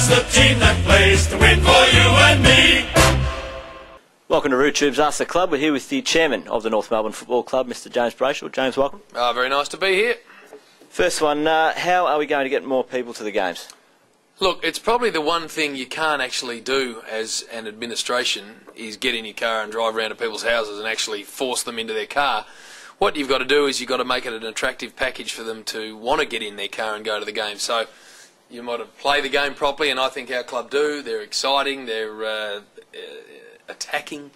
Blues, the team that plays to win for you and me. Welcome to Root Tube's Ask the Club. We're here with the chairman of the North Melbourne Football Club, Mr. J.Brayshaw. James, welcome. Very nice to be here. First one, how are we going to get more people to the games? Look, it's probably the one thing you can't actually do as an administration is get in your car and drive around to people's houses and actually force them into their car. What you've got to do is you've got to make it an attractive package for them to want to get in their car and go to the game. So you might have played the game properly, and I think our club do. They're exciting, they're attacking.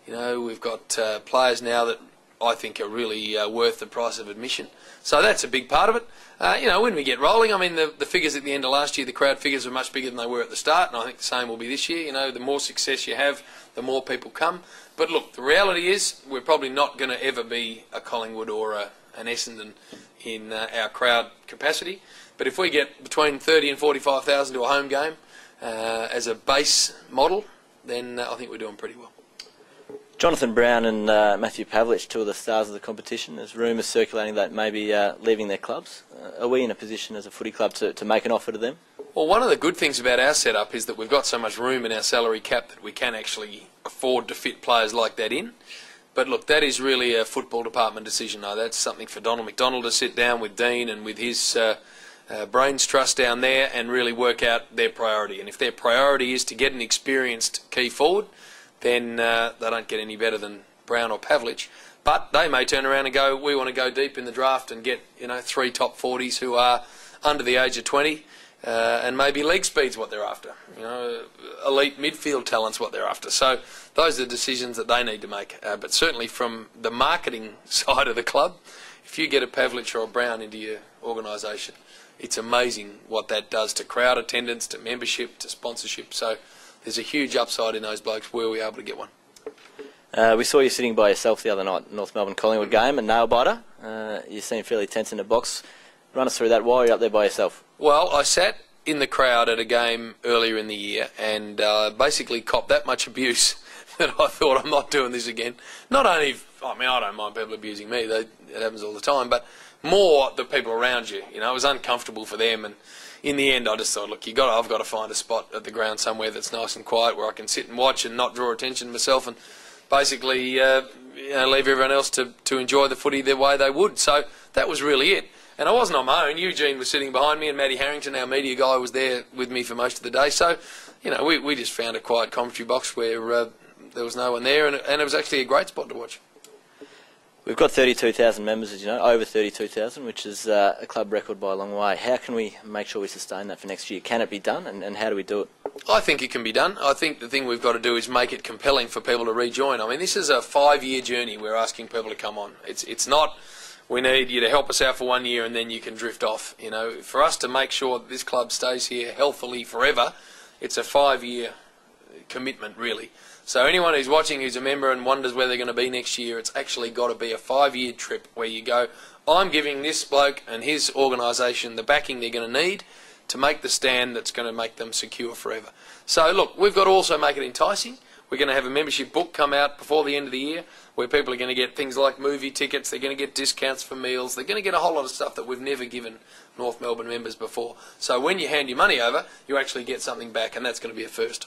You know, we've got players now that I think are really worth the price of admission. So that's a big part of it. You know, when we get rolling, I mean, the figures at the end of last year, the crowd figures were much bigger than they were at the start, and I think the same will be this year. You know, the more success you have, the more people come. But look, the reality is we're probably not going to ever be a Collingwood or an Essendon in our crowd capacity. But if we get between 30 and 45,000 to a home game as a base model, then I think we're doing pretty well. Jonathan Brown and Matthew Pavlich, two of the stars of the competition. There's rumours circulating that maybe leaving their clubs. Are we in a position as a footy club to make an offer to them? Well, one of the good things about our setup is that we've got so much room in our salary cap that we can actually afford to fit players like that in. But look, that is really a football department decision. No, that's something for Donald McDonald to sit down with Dean and with his brains trust down there and really work out their priority. And if their priority is to get an experienced key forward, then they don't get any better than Brown or Pavlich. But they may turn around and go, we want to go deep in the draft and get, you know, 3 top 40s who are under the age of 20, and maybe league speed's what they're after. You know, elite midfield talent's what they're after. So those are decisions that they need to make. But certainly from the marketing side of the club, if you get a Pavlich or a Brown into your organisation, it's amazing what that does to crowd attendance, to membership, to sponsorship. So there's a huge upside in those blokes were we able to get one. We saw you sitting by yourself the other night, North Melbourne Collingwood game, a nail biter. You seemed fairly tense in the box. Run us through that. Why are you up there by yourself? Well, I sat in the crowd at a game earlier in the year and basically copped that much abuse that I thought I'm not doing this again. Not only, I mean, I don't mind people abusing me, it happens all the time, but more the people around you. You know, it was uncomfortable for them, and in the end I just thought, look, I've got to find a spot at the ground somewhere that's nice and quiet where I can sit and watch and not draw attention to myself and basically you know, leave everyone else to enjoy the footy the way they would. So that was really it. And I wasn't on my own. Eugene was sitting behind me, and Matty Harrington, our media guy, was there with me for most of the day. So, you know, we just found a quiet commentary box where there was no one there, and it was actually a great spot to watch. We've got 32,000 members, as you know, over 32,000, which is a club record by a long way. How can we make sure we sustain that for next year? Can it be done, and how do we do it? I think it can be done. I think the thing we've got to do is make it compelling for people to rejoin. I mean, this is a 5-year journey we're asking people to come on. It's not, we need you to help us out for 1 year and then you can drift off. You know, for us to make sure that this club stays here healthily forever, it's a 5-year commitment, really. So anyone who's watching who's a member and wonders where they're going to be next year, it's actually got to be a 5-year trip where you go, I'm giving this bloke and his organisation the backing they're going to need to make the stand that's going to make them secure forever. So look, we've got to also make it enticing. We're going to have a membership book come out before the end of the year where people are going to get things like movie tickets, they're going to get discounts for meals, they're going to get a whole lot of stuff that we've never given North Melbourne members before. So when you hand your money over, you actually get something back, and that's going to be a first.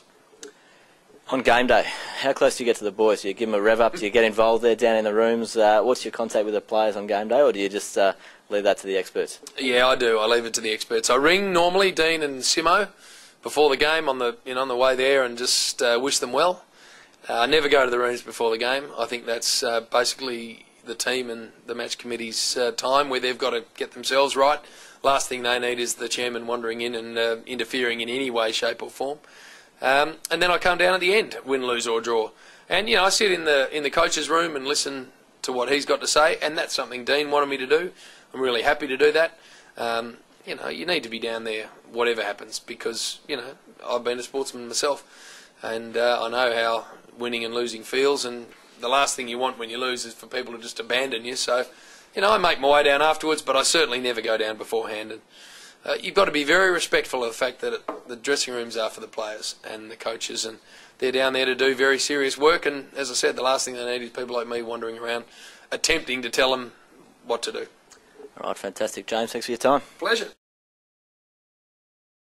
On game day, how close do you get to the boys? Do you give them a rev up? Do you get involved there down in the rooms? What's your contact with the players on game day, or do you just leave that to the experts? Yeah, I do. I leave it to the experts. I ring normally Dean and Simo before the game on the way there and just wish them well. I never go to the rooms before the game. I think that's basically the team and the match committee's time where they've got to get themselves right. Last thing they need is the chairman wandering in and interfering in any way, shape or form. And then I come down at the end, win, lose or draw. And, you know, I sit in the coach's room and listen to what he's got to say, and that's something Dean wanted me to do. I'm really happy to do that. You know, you need to be down there whatever happens because, you know, I've been a sportsman myself and I know how winning and losing feels, and the last thing you want when you lose is for people to just abandon you. So, you know, I make my way down afterwards, but I certainly never go down beforehand. And you've got to be very respectful of the fact that the dressing rooms are for the players and the coaches, and they're down there to do very serious work. And as I said, the last thing they need is people like me wandering around attempting to tell them what to do. All right, fantastic. James, thanks for your time. Pleasure.